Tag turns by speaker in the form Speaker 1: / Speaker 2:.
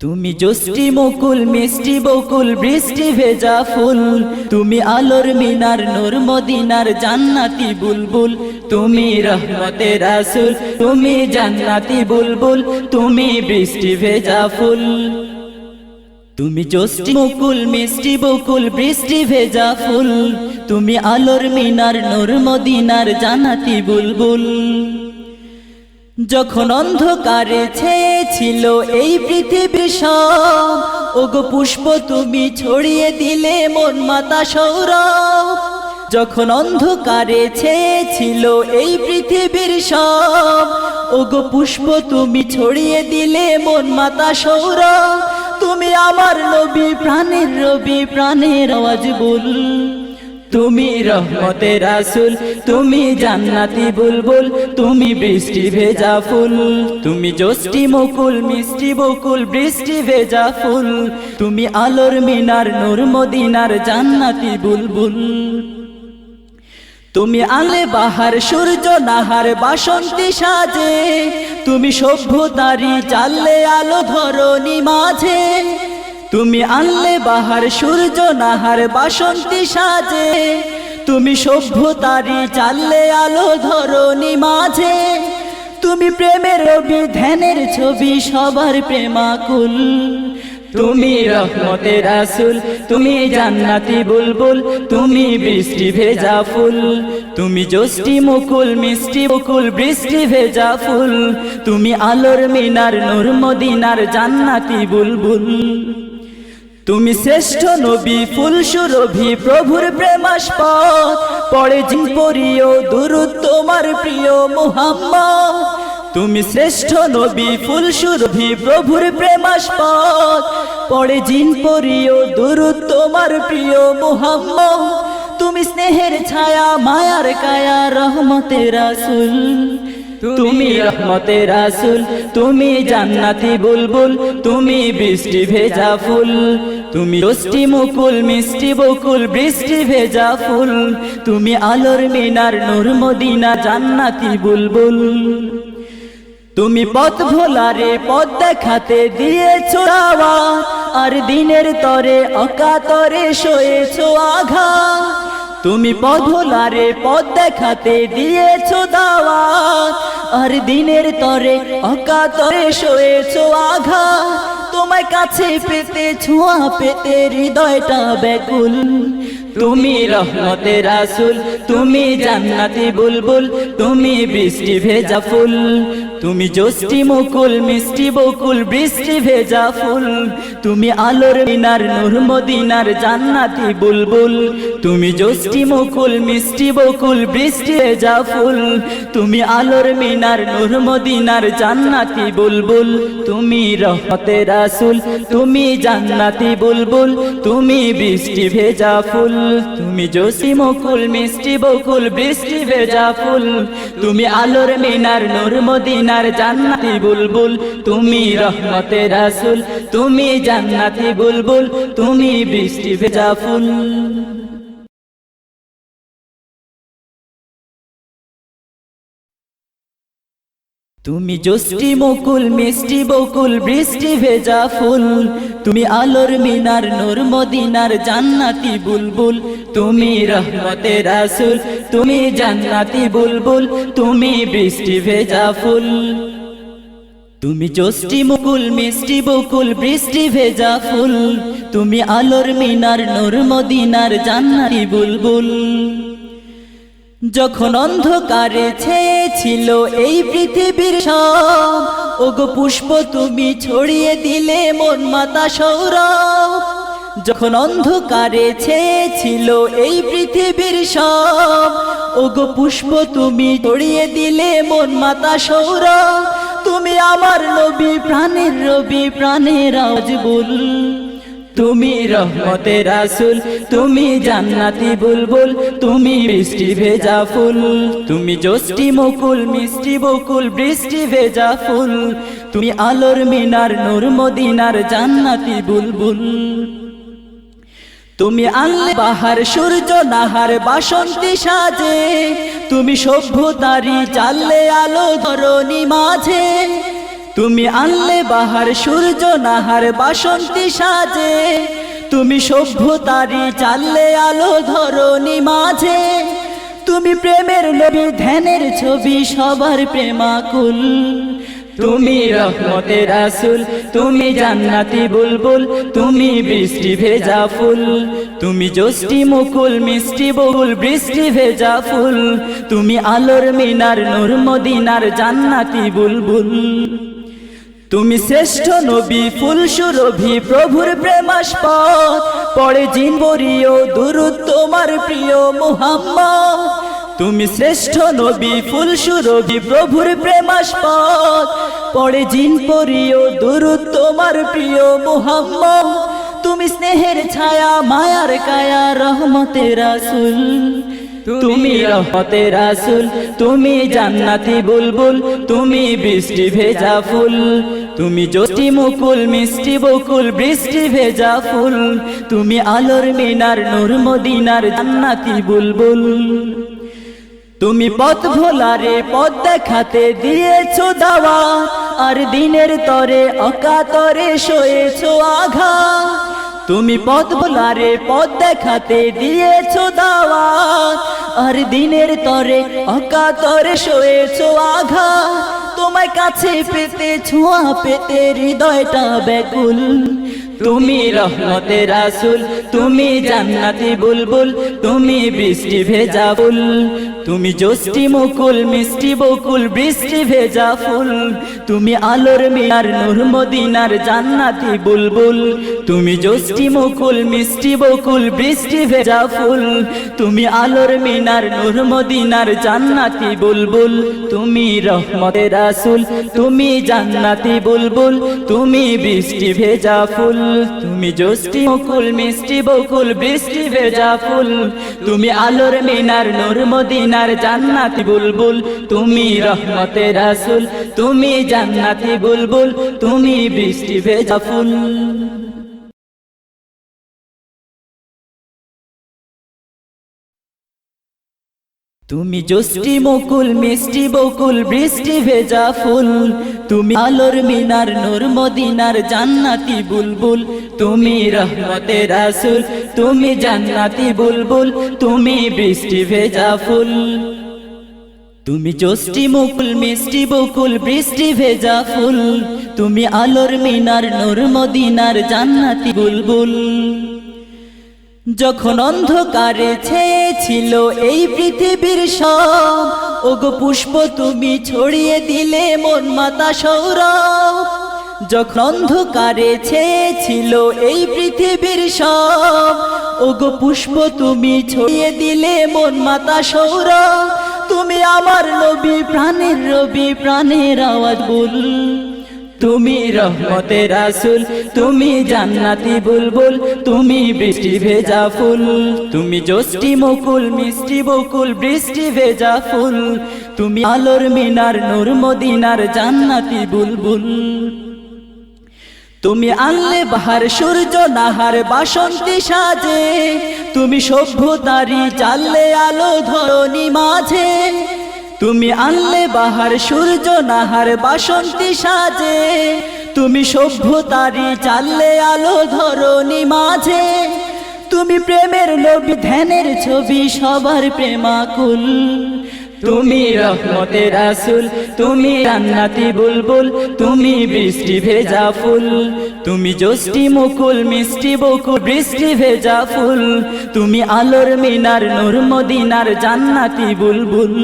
Speaker 1: তুমি জষ্টি মুকুল মিষ্টি বকুল বৃষ্টি ভেজা ফুল, তুমি আলোর মিনার নূর মদিনার জান্নাতি বুলবুল, তুমি রহমতের রাসূল, তুমি জান্নাতি বুলবুল, তুমি বৃষ্টি ভেজা ফুল। তুমি জষ্টি মুকুল মিষ্টি বকুল বৃষ্টি ভেজা ফুল, তুমি আলোর মিনার নূর মদিনার জান্নাতি বুলবুল। যখন অন্ধকারে ছেয়েছিল এই পৃথিবীর সব, ওগো পুষ্প তুমি ছড়িয়ে দিলে মন মাতা সৌরভ। যখন অন্ধকারে ছেয়েছিল এই পৃথিবীর সব, ওগো পুষ্প তুমি ছড়িয়ে দিলে মন মাতা সৌরভ। তুমি আমার নবী প্রাণের রবি প্রাণের আওয়াজ বল, তুমি রহমতের রাসূল, তুমি জান্নাতি বুলবুল, তুমি বৃষ্টি ভেজা ফুল। তুমি জষ্টি মুকুল মিষ্টি বকুল বৃষ্টি ভেজা ফুল, তুমি আলোর মিনার নূর মদিনার জান্নাতি বুলবুল। তুমি আলে বাহার সূর্য নাহার বাসন্তী সাজে, তুমি সভ্যতারি চাললে আলো ধরণী মাঝে। তুমি আনলে বাহার সূর্য নাহার বাসন্তী সাজে, তুমি সভ্যতারি চাললে আলো ধরণী মাঝে। তুমি প্রেমের রবি ধ্যানের ছবি সবার প্রেমাকুল, তুমি রহমতের রাসূল, তুমি জান্নাতি বুলবুল, তুমি বৃষ্টি ভেজা ফুল। তুমি জষ্টি মুকুল মিষ্টি বকুল বৃষ্টি ভেজা ফুল, তুমি আলোর মিনার নূর মদিনার জান্নাতি বুলবুল। তুমি শ্রেষ্ঠ নবী ফুল সুরভি প্রভুর প্রেমাস্পদ, পড়ে জিন পড়িও দুরূদ তোমার প্রিয় মুহাম্মদ। তুমি শ্রেষ্ঠ নবী ফুল সুরভি প্রভুর প্রেমাস্পদ, পড়ে জিন পড়িও দুরূদ তোমার প্রিয় মুহাম্মদ। তুমি স্নেহের ছায়া মায়ার কায়া রহমতের রাসূল, তুমি রহমতের রাসূল, তুমি জান্নাতি বুলবুল, তুমি বৃষ্টি ভেজা ফুল। তুমি জষ্টি মুকুল মিষ্টি বকুল বৃষ্টি ভেজা ফুল, তুমি আলোর মিনার নূর মদিনা জান্নাতি বুলবুল। তুমি পথ ভোলারে পথ দেখাতে দিয়েছো দাওয়াত, আর দিনের তরে অকাতরে সয়েছো আঘাত। তুমি পথ ভোলারে পথ দেখাতে দিয়েছো দাওয়াত, আর দিনের তরে অকাতরে সয়েছো আঘাত। তোমায় কাছে পেতে ছোঁয়া পেতে হৃদয়টা ব্যাকুল, তুমি রহমতের রাসূল, তুমি জান্নাতি বুলবুল, তুমি বৃষ্টি ভেজা ফুল। তুমি জষ্টি মুকুল মিষ্টি বকুল বৃষ্টি ভেজা ফুল, তুমি আলোর মিনার নূর মদিনার জান্নাতি বুলবুল। তুমি জষ্টি মুকুল মিষ্টি বকুল বৃষ্টি ভেজা ফুল, তুমি আলোর মিনার নূর মদিনার জান্নাতি বুলবুল। তুমি রহমতের রাসূল, তুমি জান্নাতি বুলবুল, তুমি বৃষ্টি ভেজা ফুল। তুমি জষ্টি মুকুল মিষ্টি বকুল বৃষ্টি ভেজা ফুল, তুমি আলোর মিনার নূর মদিনার জান্নাতি বুলবুল। তুমি রহমতের রাসূল, তুমি জান্নাতি বুলবুল, তুমি বৃষ্টি ভেজা ফুল। তুমি জষ্টি মুকুল মিষ্টি বকুল বৃষ্টি ভেজা ফুল, তুমি আলোর মিনার নূর মদিনার জান্নাতি বুলবুল। তুমি রহমতের রাসূল, তুমি জান্নাতি বুলবুল, তুমি বৃষ্টি ভেজা ফুল। তুমি জষ্টি মুকুল মিষ্টি বকুল বৃষ্টি ভেজা ফুল, তুমি আলোর মিনার নূর মদিনার জান্নাতি বুলবুল। যখন অন্ধকারে ছেয়েছিল এই পৃথিবীর সব, ওগো পুষ্প তুমি ছড়িয়ে দিলে মন মাতা সৌরভ। যখন অন্ধকারে ছেয়েছিল এই পৃথিবীর সব, ওগো পুষ্প তুমি ছড়িয়ে দিলে মন মাতা সৌরভ। তুমি আমার নবী প্রাণের রবি প্রাণের আওয়াজ বল, তুমি রহমতের রাসূল, তুমি জান্নাতি বুলবুল, তুমি বৃষ্টি ভেজা ফুল। তুমি জষ্টি মুকুল মিষ্টি বকুল বৃষ্টি ভেজা ফুল, তুমি আলোর মিনার নূর মদিনার জান্নাতি বুলবুল। তুমি আনলে বাহার সূর্য নাহার বাসন্তী সাজে, তুমি সভ্যতারি চাললে আলো ধরণী মাঝে। তুমি আনলে বাহার সূর্য নাহার বাসন্তী সাজে, তুমি সভ্যতারি চাললে আলো ধরণী মাঝে। তুমি প্রেমের নবী ধ্যানের ছবি সবার প্রেমাকুল, তুমি রহমতে রাসূল, তুমি জান্নাতি বুলবুল, তুমি বৃষ্টি ভেজা ফুল, তুমি জ্যোষ্ঠী মুকুল মিষ্টি বহুল বৃষ্টি ভেজা ফুল, তুমি আলোর মিনার নূর মদিনার জান্নাতি বুলবুল। তুমি শ্রেষ্ঠ নবী ফুল সুরভি প্রভুর প্রেমাস্পদ, পড়ে জিনবরিও দুরূদ তোমার প্রিয় মুহাম্মদ। তুমি শ্রেষ্ঠ নবী ফুল সুরভি প্রভুর প্রেমাস্পদ, পড়ে জিনবরিও দুরূদ তোমার প্রিয় মুহাম্মদ। তুমি স্নেহের ছায়া মায়ার কায়া রহমতে রাসূল, তুমি রহমতে রাসূল, তুমি জান্নাতি বুলবুল, তুমি বৃষ্টি ভেজা ফুল, তুমি জ্যোষ্ঠী মুকুল মিষ্টি বকুল বৃষ্টি ভেজা ফুল, তুমি আলোর মিনার নূর মদিনার জান্নাতি বুলবুল। তুমি পথ ভোলারে পথ দেখাতে দিয়েছো দাওয়াত, আর দিনের তরে অকাতরে সয়েছো আঘাত। তুমি পথ ভোলারে পথ দেখাতে দিয়েছো দাওয়াত, আর দিনের তরে অকাতরে সয়েছো আঘাত। তোমায় কাছে পেতে ছোঁয়া পেতে হৃদয়টা ব্যাকুল, তুমি রহমতে রাসূল, তুমি জান্নাতি বুলবুল, তুমি বৃষ্টি ভেজা ফুল, তুমি জ্যোষ্ঠী মুকুল মিষ্টি বকুল বৃষ্টি ভেজা ফুল, তুমি আলোর মিনার নূর মদিনার জান্নাতি বুলবুল, তুমি জ্যোষ্ঠী মুকুল মিষ্টি বকুল বৃষ্টি ভেজা ফুল, তুমি আলোর মিনার নূর মদিনার জান্নাতি বুলবুল। তুমি রহমতে রাসূল, তুমি জান্নাতি বুলবুল, তুমি বৃষ্টি ভেজা ফুল, তুমি জ্যোষ্ঠী মুকুল মিষ্টি বকুল বৃষ্টি ভেজা ফুল, তুমি আলোর মিনার নূর মদিনার জান্নাতি বুলবুল। তুমি রহমতে রাসূল, তুমি জান্নাতি বুলবুল, তুমি বৃষ্টি ভেজা ফুল। তুমি জ্যোষ্ঠী মুকুল মিষ্টি বকুল বৃষ্টি ভেজা ফুল, তুমি আলোর মিনার নূর মদিনার জান্নাতি বুলবুল, তুমি রহমতে রাসূল, তুমি জান্নাতি বুলবুল, তুমি বৃষ্টি ভেজা ফুল। তুমি জ্যোষ্ঠী মুকুল মিষ্টি বকুল বৃষ্টি ভেজা ফুল, তুমি আলোর মিনার নূর মদিনার জান্নাতি বুলবুল। যখন অন্ধকারে ছেয়েছিল এই পৃথিবীর সব, ওগো পুষ্প তুমি ছড়িয়ে দিলে মন মাতা সৌরভ। যখন অন্ধকারে ছেয়েছিল এই পৃথিবীর সব, ওগো পুষ্প তুমি ছড়িয়ে দিলে মন মাতা সৌরভ। তুমি আমার নবী প্রাণের রবি প্রাণের আওয়াজ বল, তুমি রহমতে রাসূল, তুমি জান্নাতি বুলবুল, তুমি বৃষ্টি ভেজা ফুল, তুমি জ্যোষ্ঠী মুকুল মিষ্টি বকুল বৃষ্টি ভেজা ফুল, তুমি আলোর মিনার নূর মদিনার জান্নাতি বুলবুল। তুমি আনলে বাহার সূর্য নাহার বাসন্তী সাজে, তুমি সভ্যতারি চাললে আলো ধরণী মাঝে। তুমি আনলে বাহার সূর্য নাহার বাসন্তী সাজে, তুমি সভ্যতারি চাললে আলো ধরণী মাঝে। তুমি প্রেমের নবী ধ্যানের ছবি সবার প্রেমাকুল, তুমি রহমতে রাসূল, তুমি জান্নাতি বুলবুল, তুমি বৃষ্টি ভেজা ফুল, তুমি জ্যোষ্ঠী মুকুল মিষ্টি বকুল বৃষ্টি ভেজা ফুল, তুমি আলোর মিনার নূর মদিনার জান্নাতি বুলবুল।